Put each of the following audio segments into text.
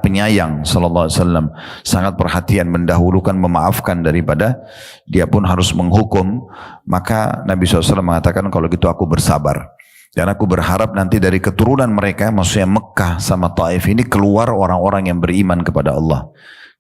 penyayang sallallahu alaihi wasallam, sangat perhatian, mendahulukan memaafkan daripada dia pun harus menghukum. Maka Nabi SAW mengatakan, kalau gitu aku bersabar. Dan aku berharap nanti dari keturunan mereka, maksudnya Mekah sama Taif ini, keluar orang-orang yang beriman kepada Allah.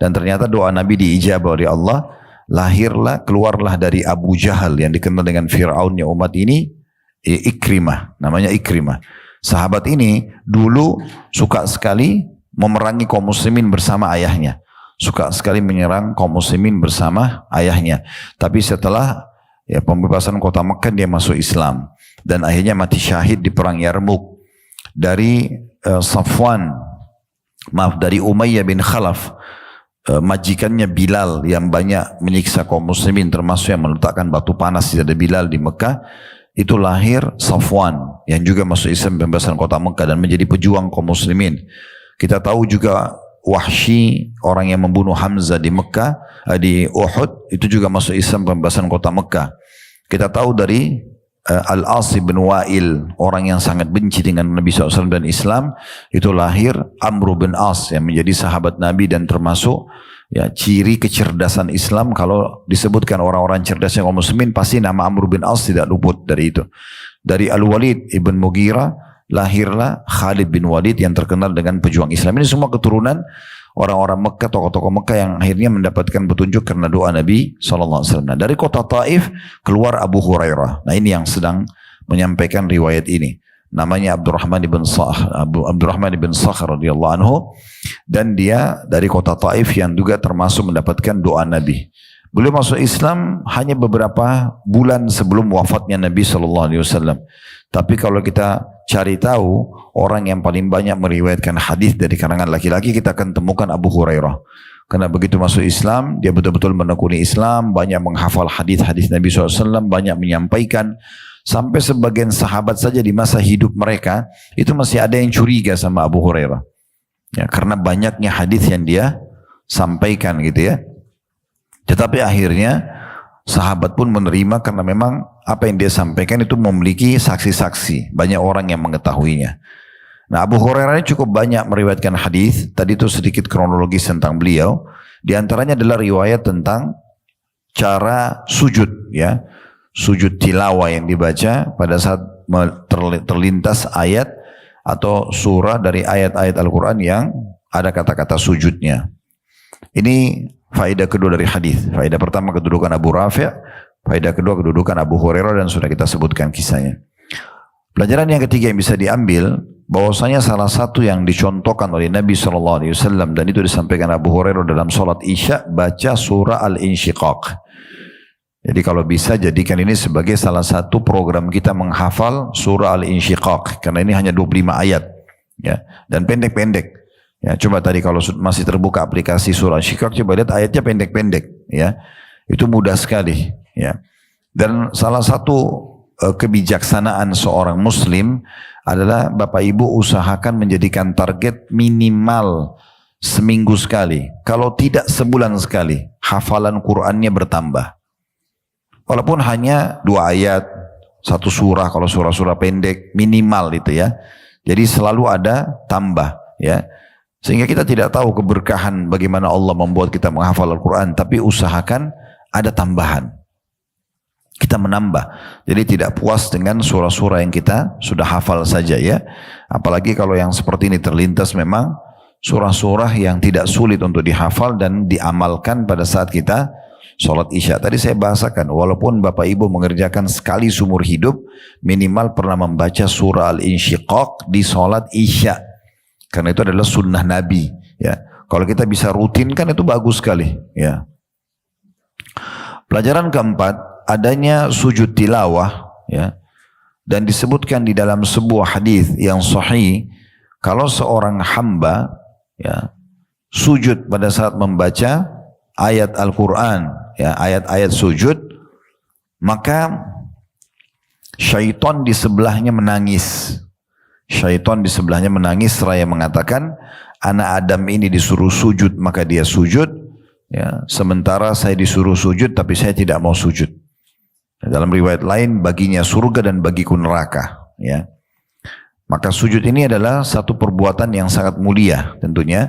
Dan ternyata doa Nabi diijabah oleh Allah. Keluarlah dari Abu Jahal yang dikenal dengan Fir'aunnya umat ini, Ikrimah, namanya Ikrimah. Sahabat ini dulu suka sekali memerangi kaum muslimin bersama ayahnya. Suka sekali menyerang kaum muslimin bersama ayahnya. Tapi setelah pembebasan kota Mekah, dia masuk Islam. Dan akhirnya mati syahid di perang Yarmuk. Dari dari Umayyah bin Khalaf, majikannya Bilal yang banyak menyiksa kaum muslimin, termasuk yang meletakkan batu panas di dada Bilal di Mekah. Itu lahir Safwan yang juga masuk Islam pembebasan kota Mekah dan menjadi pejuang kaum muslimin. Kita tahu juga Wahsy, orang yang membunuh Hamzah di Mekah, di Uhud, itu juga masuk Islam pembebasan kota Mekah. Kita tahu dari Al-As bin Wa'il, orang yang sangat benci dengan Nabi SAW dan Islam, itu lahir Amr bin As yang menjadi sahabat Nabi dan termasuk ciri kecerdasan Islam. Kalau disebutkan orang-orang cerdasnya kaum muslimin, pasti nama Amr bin As tidak luput dari itu. Dari Al-Walid ibn Mughirah lahirlah Khalid bin Walid yang terkenal dengan pejuang Islam. Ini semua keturunan orang-orang Mekah, tokoh-tokoh Mekah yang akhirnya mendapatkan petunjuk karena doa Nabi SAW. Nah, dari kota Taif keluar Abu Hurairah. Nah, ini yang sedang menyampaikan riwayat ini. Namanya Abdurrahman ibn Sakhr radhiyallahu anhu, dan dia dari kota Taif yang juga termasuk mendapatkan doa Nabi. Beliau masuk Islam hanya beberapa bulan sebelum wafatnya Nabi SAW. Tapi kalau kita cari tahu orang yang paling banyak meriwayatkan hadis dari kalangan laki-laki, kita akan temukan Abu Hurairah. Karena begitu masuk Islam, dia betul-betul menekuni Islam, banyak menghafal hadis-hadis Nabi SAW, banyak menyampaikan. Sampai sebagian sahabat saja di masa hidup mereka, itu masih ada yang curiga sama Abu Hurairah. Ya, karena banyaknya hadis yang dia sampaikan gitu ya. Tetapi akhirnya sahabat pun menerima karena memang apa yang dia sampaikan itu memiliki saksi-saksi. Banyak orang yang mengetahuinya. Nah, Abu Hurairah ini cukup banyak meriwayatkan hadis. Tadi itu sedikit kronologis tentang beliau. Di antaranya adalah riwayat tentang cara sujud, ya. Sujud tilawah yang dibaca pada saat terlintas ayat atau surah dari ayat-ayat Al-Quran yang ada kata-kata sujudnya. Ini faedah kedua dari hadis. Faedah pertama kedudukan Abu Rafi', faedah kedua kedudukan Abu Hurairah, dan sudah kita sebutkan kisahnya. Pelajaran yang ketiga yang bisa diambil, bahwasanya salah satu yang dicontohkan oleh Nabi SAW, dan itu disampaikan Abu Hurairah dalam sholat Isya, baca surah Al-Insyiqaq. Jadi kalau bisa jadikan ini sebagai salah satu program kita menghafal surah Al-Insyiqaq, karena ini hanya 25 ayat, ya, dan pendek-pendek. Ya, coba tadi kalau masih terbuka aplikasi surah Al-Insyiqaq, coba lihat ayatnya pendek-pendek, ya. Itu mudah sekali, ya. Dan salah satu kebijaksanaan seorang muslim adalah Bapak Ibu usahakan menjadikan target minimal seminggu sekali, kalau tidak sebulan sekali, hafalan Qur'annya bertambah. Walaupun hanya 2 ayat, 1 surah, kalau surah-surah pendek, minimal itu ya. Jadi selalu ada tambah, ya. Sehingga kita tidak tahu keberkahan bagaimana Allah membuat kita menghafal Al-Quran, tapi usahakan ada tambahan. Kita menambah. Jadi tidak puas dengan surah-surah yang kita sudah hafal saja, ya. Apalagi kalau yang seperti ini terlintas memang surah-surah yang tidak sulit untuk dihafal dan diamalkan pada saat kita sholat Isya. Tadi saya bahasakan, walaupun Bapak Ibu mengerjakan sekali seumur hidup, minimal pernah membaca surah Al-Insyiqaq di sholat Isya. Karena itu adalah sunnah Nabi. Ya, kalau kita bisa rutinkan itu bagus sekali. Ya. Pelajaran keempat, adanya sujud tilawah. Ya, dan disebutkan di dalam sebuah hadis yang sahih, kalau seorang hamba ya, sujud pada saat membaca ayat Al-Quran, ya, ayat-ayat sujud, maka syaitan di sebelahnya menangis. Syaitan di sebelahnya menangis seraya mengatakan, anak Adam ini disuruh sujud maka dia sujud, ya, sementara saya disuruh sujud tapi saya tidak mau sujud. Dalam riwayat lain, baginya surga dan bagiku neraka, ya. Maka sujud ini adalah satu perbuatan yang sangat mulia tentunya.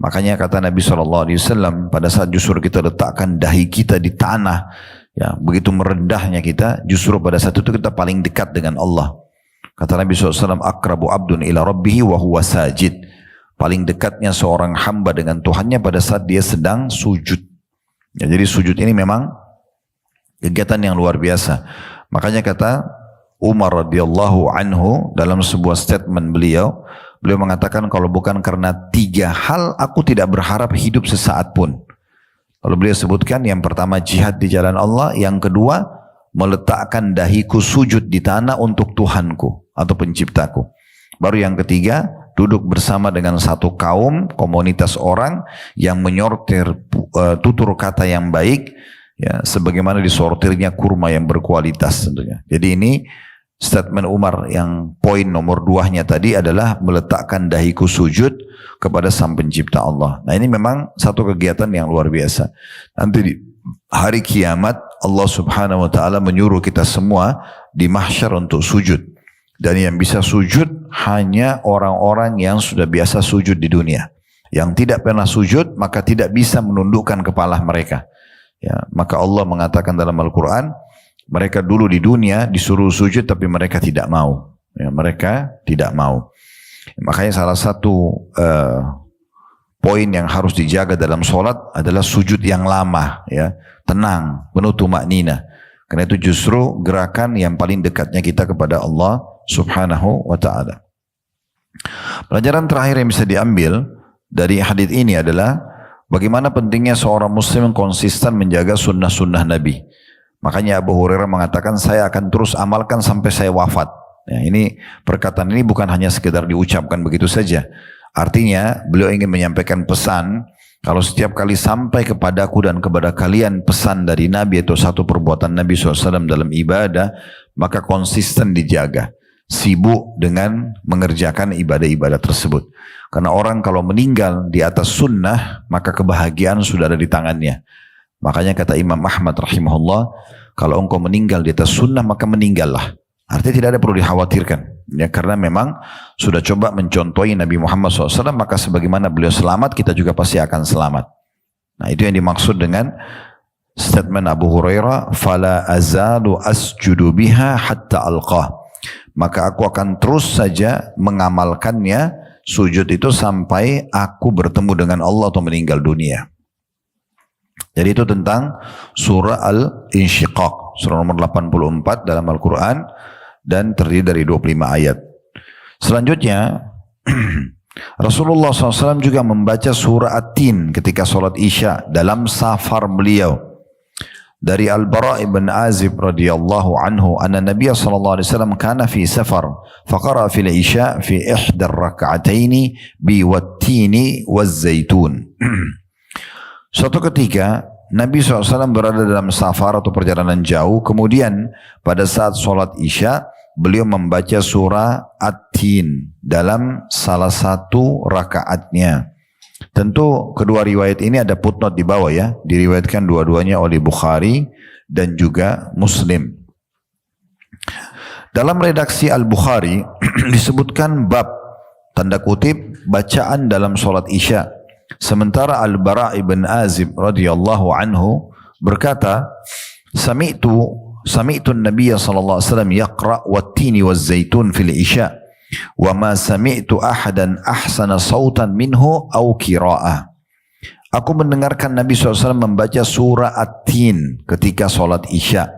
Makanya kata Nabi SAW, pada saat justru kita letakkan dahi kita di tanah, ya begitu merendahnya kita, justru pada saat itu kita paling dekat dengan Allah. Kata Nabi SAW, akrabu abdun ila rabbihi wa huwa sajid. Paling dekatnya seorang hamba dengan Tuhannya pada saat dia sedang sujud. Ya, jadi sujud ini memang kegiatan yang luar biasa. Makanya kata Umar radhiyallahu anhu dalam sebuah statement beliau mengatakan, kalau bukan karena 3 hal aku tidak berharap hidup sesaat pun. Lalu beliau sebutkan, yang pertama jihad di jalan Allah, yang kedua meletakkan dahiku sujud di tanah untuk Tuhanku atau penciptaku. Baru yang ketiga, duduk bersama dengan satu kaum, komunitas orang yang menyortir tutur kata yang baik, ya, sebagaimana disortirnya kurma yang berkualitas tentunya. Jadi ini statement Umar yang poin nomor 2-nya tadi adalah meletakkan dahiku sujud kepada Sang Pencipta Allah. Nah ini memang satu kegiatan yang luar biasa. Nanti di hari kiamat Allah Subhanahu wa taala menyuruh kita semua di mahsyar untuk sujud. Dan yang bisa sujud hanya orang-orang yang sudah biasa sujud di dunia. Yang tidak pernah sujud maka tidak bisa menundukkan kepala mereka. Ya, maka Allah mengatakan dalam Al-Quran, mereka dulu di dunia disuruh sujud tapi mereka tidak mau. Ya, mereka tidak mau. Makanya salah satu poin yang harus dijaga dalam sholat adalah sujud yang lama, ya, tenang, penuh tumaknina. Karena itu justru gerakan yang paling dekatnya kita kepada Allah Subhanahu wa ta'ala. Pelajaran terakhir yang bisa diambil dari hadis ini adalah bagaimana pentingnya seorang muslim konsisten menjaga sunnah-sunnah Nabi. Makanya Abu Hurairah mengatakan, saya akan terus amalkan sampai saya wafat. Ya, ini perkataan ini bukan hanya sekedar diucapkan begitu saja. Artinya beliau ingin menyampaikan pesan, kalau setiap kali sampai kepadaku dan kepada kalian pesan dari Nabi atau satu perbuatan Nabi SAW dalam ibadah, maka konsisten dijaga. Sibuk dengan mengerjakan ibadah-ibadah tersebut. Karena orang kalau meninggal di atas sunnah, maka kebahagiaan sudah ada di tangannya. Makanya kata Imam Ahmad rahimahullah, kalau engkau meninggal di atas sunnah maka meninggallah. Artinya tidak ada perlu dikhawatirkan. Ya, karena memang sudah coba mencontohi Nabi Muhammad SAW, maka sebagaimana beliau selamat, kita juga pasti akan selamat. Nah itu yang dimaksud dengan statement Abu Hurairah, fala azalu asjudu biha hatta alqah. Maka aku akan terus saja mengamalkannya, sujud itu sampai aku bertemu dengan Allah atau meninggal dunia. Jadi itu tentang surah Al-Insyiqaq, surah nomor 84 dalam Al-Quran, dan terdiri dari 25 ayat. Selanjutnya Rasulullah SAW juga membaca surah At-Tin ketika sholat Isya dalam safar beliau. Dari Al-Bara' ibn Azib radhiyallahu anhu, anna Nabi sallallahu alaihi wasallam kana fi safar, faqara fil Isya fi ihda ar-rak'ataini bi wat-tini waz-zaitun. Suatu ketika Nabi SAW berada dalam safar atau perjalanan jauh, kemudian pada saat sholat Isya beliau membaca surah At-Tin dalam salah satu rakaatnya. Tentu kedua riwayat ini ada footnote di bawah, ya, diriwayatkan dua-duanya oleh Bukhari dan juga Muslim. Dalam redaksi Al-Bukhari disebutkan bab tanda kutip bacaan dalam sholat Isya. Sementara Al-Bara' ibn Azib radhiyallahu anhu berkata, Sami'tu Nabiya sallallahu alaihi wasallam yaqra' wat-tini waz-zaitun fil Isya. Wa ma sami'tu ahadan ahsana sautan minhu au qira'ah. Aku mendengarkan Nabi SAW membaca surah At-Tin ketika sholat Isya.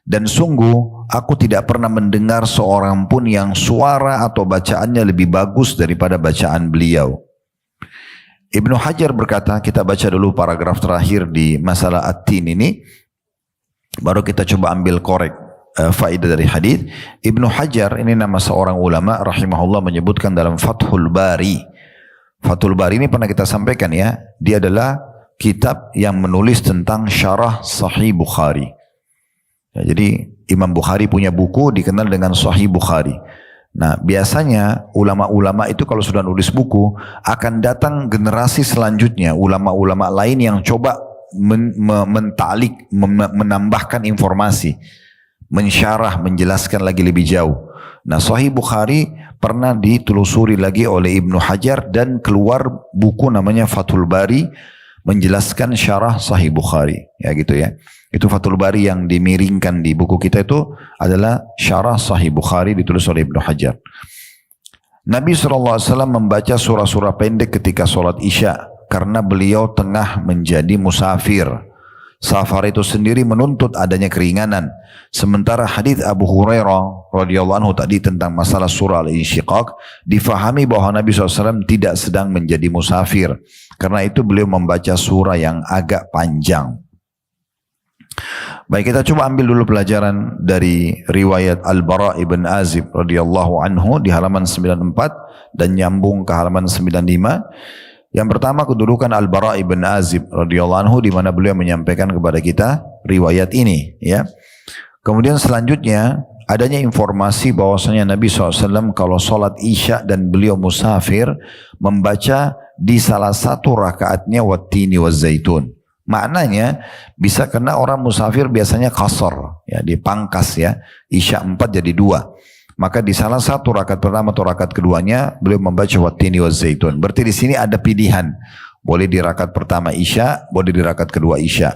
Dan sungguh aku tidak pernah mendengar seorang pun yang suara atau bacaannya lebih bagus daripada bacaan beliau. Ibnu Hajar berkata, kita baca dulu paragraf terakhir di masalah At-Tin ini, baru kita coba ambil korek faedah dari hadis. Ibnu Hajar ini nama seorang ulama rahimahullah menyebutkan dalam Fathul Bari. Fathul Bari ini pernah kita sampaikan, ya, dia adalah kitab yang menulis tentang syarah Sahih Bukhari. Ya, jadi Imam Bukhari punya buku dikenal dengan Sahih Bukhari. Nah biasanya ulama-ulama itu kalau sudah nulis buku akan datang generasi selanjutnya, ulama-ulama lain yang coba mentalik, menambahkan informasi. mensyarah, menjelaskan lagi lebih jauh. Nah, Sahih Bukhari pernah ditelusuri lagi oleh Ibnu Hajar dan keluar buku namanya Fathul Bari menjelaskan syarah Sahih Bukhari. Ya gitu ya. Itu Fathul Bari yang dimiringkan di buku kita itu adalah syarah Sahih Bukhari ditulis oleh Ibnu Hajar. Nabi SAW membaca surah-surah pendek ketika sholat Isya karena beliau tengah menjadi musafir. Safar itu sendiri menuntut adanya keringanan. Sementara hadis Abu Hurairah radhiyallahu anhu tadi tentang masalah surah Al-Insyiqaq difahami bahwa Nabi SAW tidak sedang menjadi musafir. Karena itu beliau membaca surah yang agak panjang. Baik, kita coba ambil dulu pelajaran dari riwayat Al-Bara' ibn Azib radhiyallahu anhu di halaman 94 dan nyambung ke halaman 95. Yang pertama kedudukan Al-Bara' ibn Azib radhiyallahu anhu di mana beliau menyampaikan kepada kita riwayat ini, ya. Kemudian selanjutnya adanya informasi bahwasanya Nabi SAW kalau sholat Isya dan beliau musafir membaca di salah satu rakaatnya wattini wazzaitun. Maknanya bisa kena orang musafir biasanya qasar, ya, dipangkas ya, Isya 4 jadi 2. Maka di salah satu rakaat pertama atau rakaat keduanya beliau membaca wattini wazzaitun. Berarti di sini ada pilihan. Boleh di rakaat pertama Isya, boleh di rakaat kedua Isya.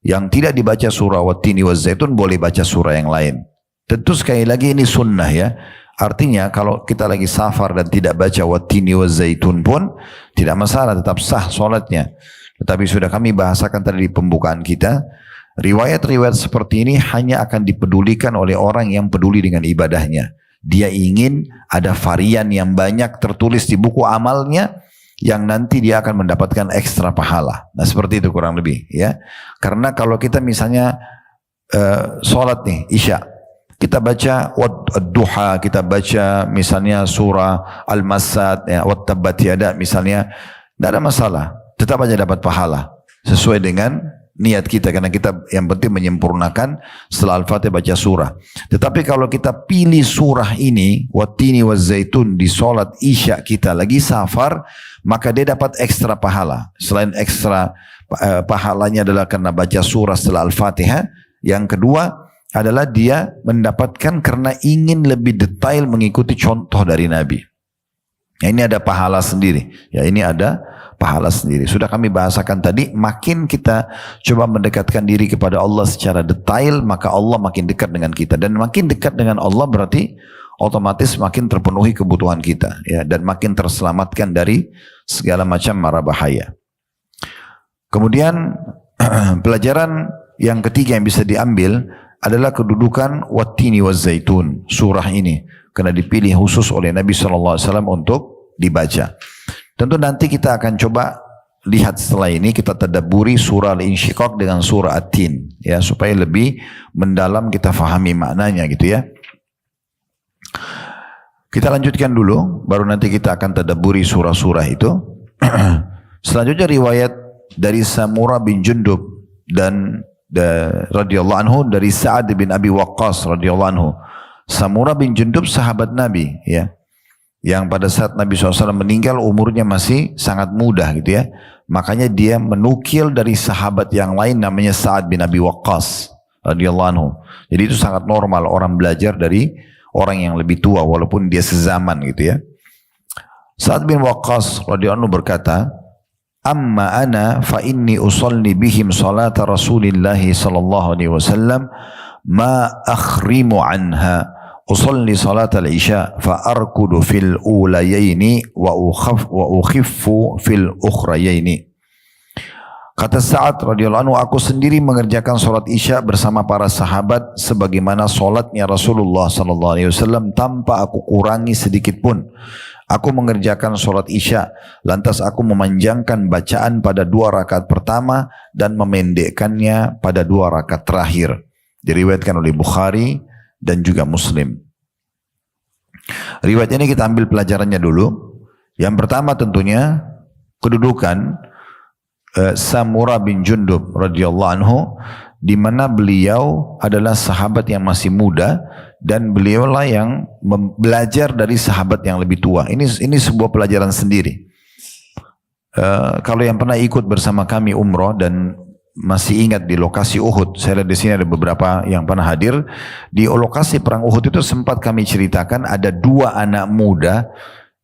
Yang tidak dibaca surah wattini wazzaitun boleh baca surah yang lain. Tentu sekali lagi ini sunnah ya. Artinya kalau kita lagi safar dan tidak baca wattini wazzaitun pun tidak masalah, tetap sah sholatnya. Tetapi sudah kami bahasakan tadi di pembukaan kita, riwayat-riwayat seperti ini hanya akan dipedulikan oleh orang yang peduli dengan ibadahnya. Dia ingin ada varian yang banyak tertulis di buku amalnya yang nanti dia akan mendapatkan ekstra pahala. Nah seperti itu kurang lebih ya. Karena kalau kita misalnya sholat nih Isya, kita baca Wad-Duha, kita baca misalnya surah Al-Masad, ya, Wat-Tabbat Yada misalnya, tidak ada masalah. Tetap aja dapat pahala sesuai dengan niat kita, karena kita yang penting menyempurnakan setelah Al-Fatihah baca surah. Tetapi kalau kita pilih surah ini wattini wazzaitun di sholat Isya kita lagi safar, maka dia dapat ekstra pahala. Selain ekstra pahalanya adalah karena baca surah setelah Al-Fatihah, yang kedua adalah dia mendapatkan karena ingin lebih detail mengikuti contoh dari Nabi. Ya, ini ada pahala sendiri. Ya, ini ada pahala sendiri. Sudah kami bahasakan tadi, makin kita coba mendekatkan diri kepada Allah secara detail, maka Allah makin dekat dengan kita. Dan makin dekat dengan Allah berarti otomatis makin terpenuhi kebutuhan kita, ya, dan makin terselamatkan dari segala macam mara bahaya. Kemudian pelajaran yang ketiga yang bisa diambil adalah kedudukan wattini wazzaitun, surah ini karena dipilih khusus oleh Nabi SAW untuk dibaca. Tentu nanti kita akan coba lihat setelah ini, kita tadabburi surah Al-Insyiqaq dengan surah At-Tin, ya, supaya lebih mendalam kita fahami maknanya gitu ya. Kita lanjutkan dulu, baru nanti kita akan tadabburi surah-surah itu. Selanjutnya riwayat dari Samurah bin Jundub dan radhiyallahu anhu dari Sa'ad bin Abi Waqqas radhiyallahu anhu. Samurah bin Jundub sahabat Nabi, ya, yang pada saat Nabi SAW meninggal umurnya masih sangat muda gitu ya. Makanya dia menukil dari sahabat yang lain namanya Sa'ad bin Abi Waqqas radhiyallahu anhu. Jadi itu sangat normal orang belajar dari orang yang lebih tua walaupun dia sezaman gitu ya. Sa'ad bin Waqqas radhiyallahu anhu berkata, "Amma ana fa inni usalli bihim salata Rasulillah sallallahu alaihi wasallam ma akhrimu anha. Usalli salat al-isya fa arkudu fil ulayaini wa ukhiffu fil ukhrayaini." Kata Sa'ad radhiyallahu anhu, aku sendiri mengerjakan salat isya bersama para sahabat sebagaimana salatnya Rasulullah sallallahu alaihi wasallam tanpa aku kurangi sedikit pun. Aku mengerjakan salat isya, lantas aku memanjangkan bacaan pada 2 rakaat pertama dan memendekkannya pada 2 rakaat terakhir. Diriwayatkan oleh Bukhari dan juga Muslim. Riwayat ini kita ambil pelajarannya dulu. Yang pertama tentunya kedudukan Samurah bin Jundub radhiyallahu anhu, di mana beliau adalah sahabat yang masih muda dan beliaulah yang belajar dari sahabat yang lebih tua. Ini sebuah pelajaran sendiri. Kalau yang pernah ikut bersama kami umroh dan masih ingat di lokasi Uhud, saya lihat di sini ada beberapa yang pernah hadir di lokasi perang Uhud itu, sempat kami ceritakan ada dua anak muda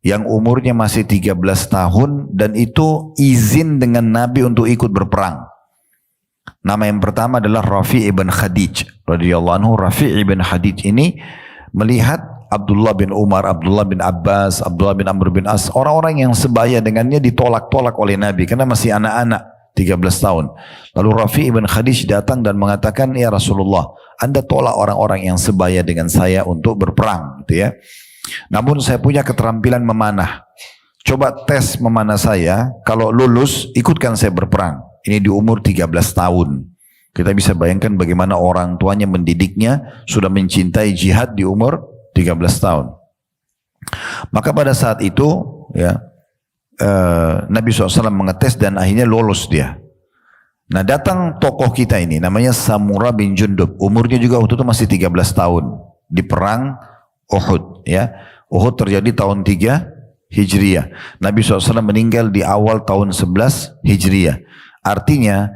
yang umurnya masih 13 tahun dan itu izin dengan Nabi untuk ikut berperang. Nama yang pertama adalah Rafi' ibn Khadij radhiyallahu anhu. Rafi' ibn Khadij ini melihat Abdullah bin Umar, Abdullah bin Abbas, Abdullah bin Amr bin As, orang-orang yang sebaya dengannya ditolak-tolak oleh Nabi karena masih anak-anak 13 tahun. Lalu Rafi' ibn Khadij datang dan mengatakan, ya Rasulullah, Anda tolak orang-orang yang sebaya dengan saya untuk berperang, gitu ya. Namun saya punya keterampilan memanah. Coba tes memanah saya, kalau lulus ikutkan saya berperang. Ini di umur 13 tahun. Kita bisa bayangkan bagaimana orang tuanya mendidiknya sudah mencintai jihad di umur 13 tahun. Maka pada saat itu ya Nabi SAW mengetes dan akhirnya lolos dia. Nah datang tokoh kita ini namanya Samurah bin Jundub, umurnya juga waktu itu masih 13 tahun di perang Uhud ya. Uhud terjadi tahun 3 Hijriah. Nabi SAW meninggal di awal tahun 11 Hijriah. Artinya